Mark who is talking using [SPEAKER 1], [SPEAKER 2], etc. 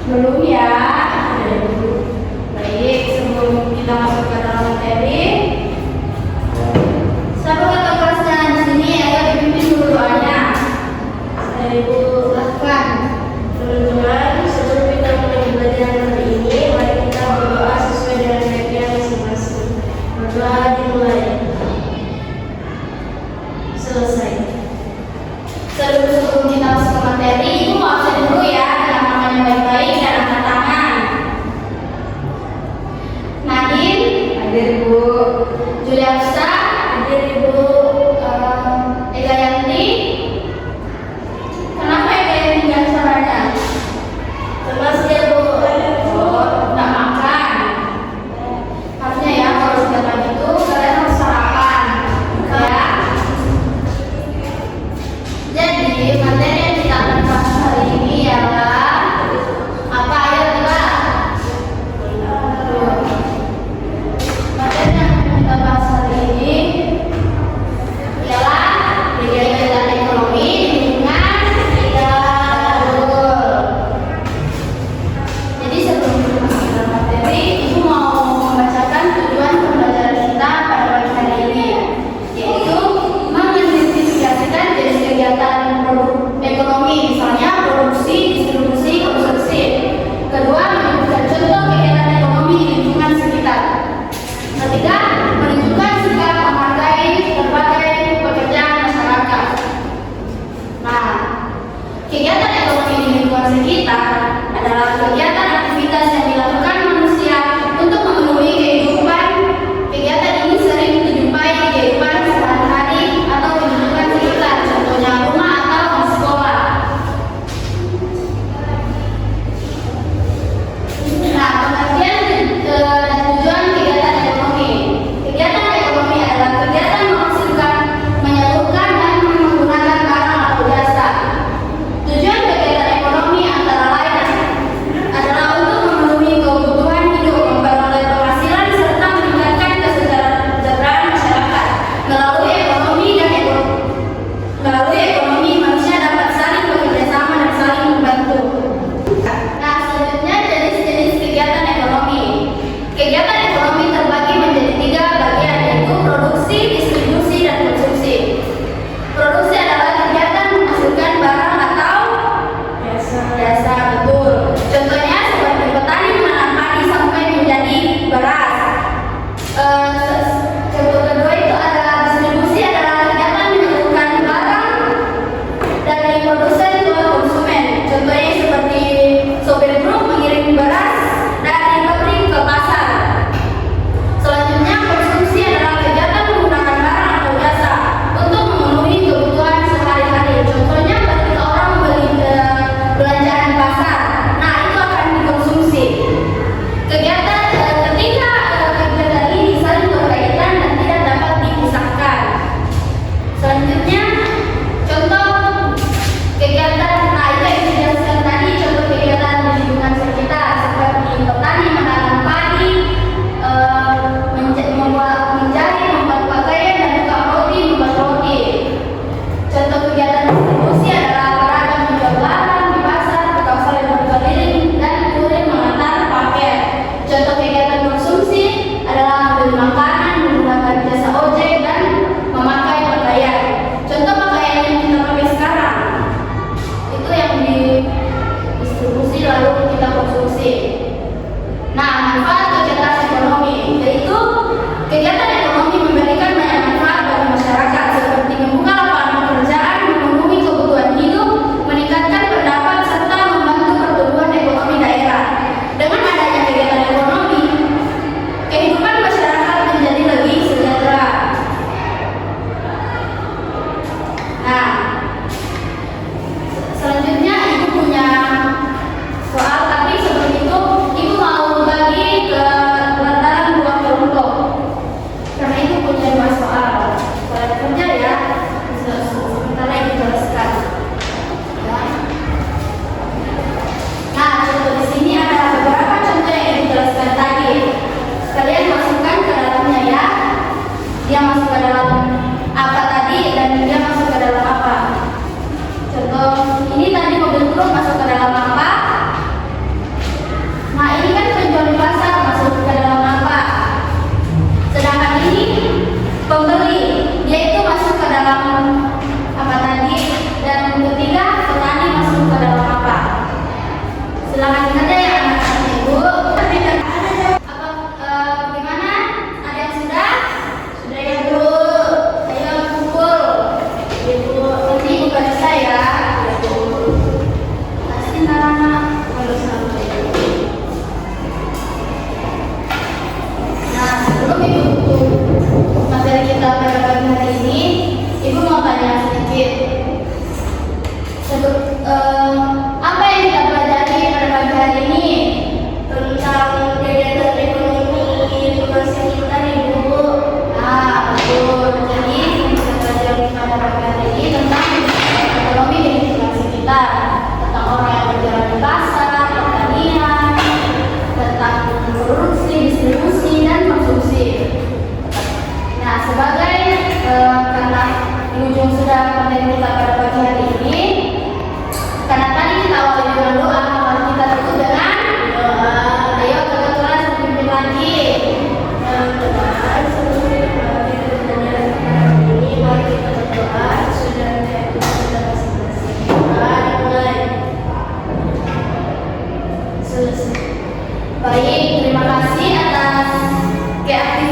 [SPEAKER 1] dulu ya. Baik, sebelum kita masuk ke dalam materi, siapa kata kelasnya di sini ayo dipimpin dulu doanya. Saya Ibu lakukan. Teman-teman, sebelum kita mulai belajar hari ini, mari kita berdoa sesuai dengan baiknya masing-masing. Berdoa dimulai. Selesai. Sebelum kita masuk ke materi, Ibu mau absen dulu ya, dengan namanya baik-baik dan angkat tangan. Nadine, hadir Bu. Juliarsa, hadir Ibu. Ega Yanti, kenapa Ega Yanti nggak suaranya? Lemas dia Bu. Oh, nggak makan. Harusnya ya kalau sudah pagi itu kalian harus sarapan, ya. Jadi materi yang kita akan bahas hari ini ialah apa? Ayo coba. Materi yang akan kita bahas hari ini ialah kegiatan ekonomi lingkungan Tegal. Jadi sebelum kita masuk ke dalam materi, Ibu mau membacakan tujuan pembelajaran kita pada pagi hari ini, yaitu mengidentifikasikan jenis kegiatan ekonomi, misalnya produksi, distribusi, konsumsi. Kedua, menunjukkan contoh kegiatan ekonomi di lingkungan sekitar. Ketiga, menunjukkan sikap menghargai berbagai pekerjaan masyarakat. Nah, kegiatan ekonomi di lingkungan sekitar adalah kegiatan aktivitas yang dilakukan manusia untuk memenuhi kehidupan. Kegiatan ini sering dijumpai di kehidupan sehari-hari atau di lingkungan sekitar, contohnya rumah atau di sekolah. Nah, pengertian dan tujuan kegiatan ekonomi. Kegiatan ekonomi adalah kegiatan menghasilkan, menyalurkan, dan menggunakan barang atau jasa. Tujuan kegiatan ekonomi antara lain adalah untuk memenuhi kebutuhan hidup, memperoleh penghasilan, serta meningkatkan kesejahteraan masyarakat. Melalui ekonomi manusia dapat saling bekerja sama dan saling membantu. Nah, selanjutnya jenis-jenis kegiatan ekonomi. Kegiatan ekonomi terbagi menjadi 3 bagian, yaitu produksi, distribusi, dan konsumsi. Produksi adalah kegiatan menghasilkan barang atau jasa, betul. Contohnya seperti petani menanam padi sampai menjadi beras. Contoh kedua itu adalah distribusi, adalah kegiatan menyalurkan barang dari produsen ke konsumen. Contohnya seperti sopir truk mengirim beras dari pabrik ke pasar. Selanjutnya, konsumsi adalah kegiatan menggunakan barang atau jasa untuk memenuhi kebutuhan sehari-hari. Contohnya ketika orang membeli belanjaan di pasar, nah itu akan dikonsumsi. Kegiatan ketiga, kegiatan ini saling berkaitan dan tidak dapat dipisahkan. Selanjutnya, contoh kegiatan, nah itu yang dijelaskan tadi, contoh kegiatan di lingkungan sekitar seperti petani menanam padi, menjahit, membuat pakaian, dan tukang roti membuat roti. Contoh kegiatan distribusi adalah para yang menjual barang di pasar, tukang sayur berkeliling, dan kurir mengantar paket. Contoh kegiatan konsumsi adalah membeli makanan, menggunakan jasa ojek, dan memakai pakaian. Contoh pakaian yang kita pakai sekarang itu yang didistribusi lalu kita konsumsi. Nah, manfaat kegiatan ekonomi, yaitu kegiatan ekonomi memberikan banyak manfaat bagi masyarakat seperti membuka lapangan pekerjaan, memenuhi kebutuhan hidup, meningkatkan pendapat, serta membantu pertumbuhan ekonomi daerah. Dengan adanya kegiatan ekonomi, kehidupan masyarakat menjadi lebih sejahtera. Nah, selanjutnya Ibu punya soal, tapi sebelum itu Silakan dikerja ya anak-anak ibu. Gimana? Ada yang sudah? Sudah ya bu. Ayo kumpul. Ibu nanti buka bisa ya. Kasih nama. Nah sebelum ibu tutup materi kita pada pagi hari ini, ibu mau tanya sedikit. Apa yang kita pelajari pada pagi hari ini tentang kegiatan ekonomi lingkungan sekitar ibu? Nah, betul. Jadi yang kita pelajari pada pagi hari ini tentang ekonomi di lingkungan sekitar, tentang orang yang berjalan di pasar, pertanian, tentang produksi, distribusi, dan konsumsi. Nah, sebagai karena di ujung sudah materi kita pada pagi hari ini. Karena tadi kita awali dengan doa, mari kita tutup dengan doa. Ayo kita kelas pimpin lagi. Ini mari kita berdoa. Sudah mulai. Selesai. Baik, terima kasih atas keaktifan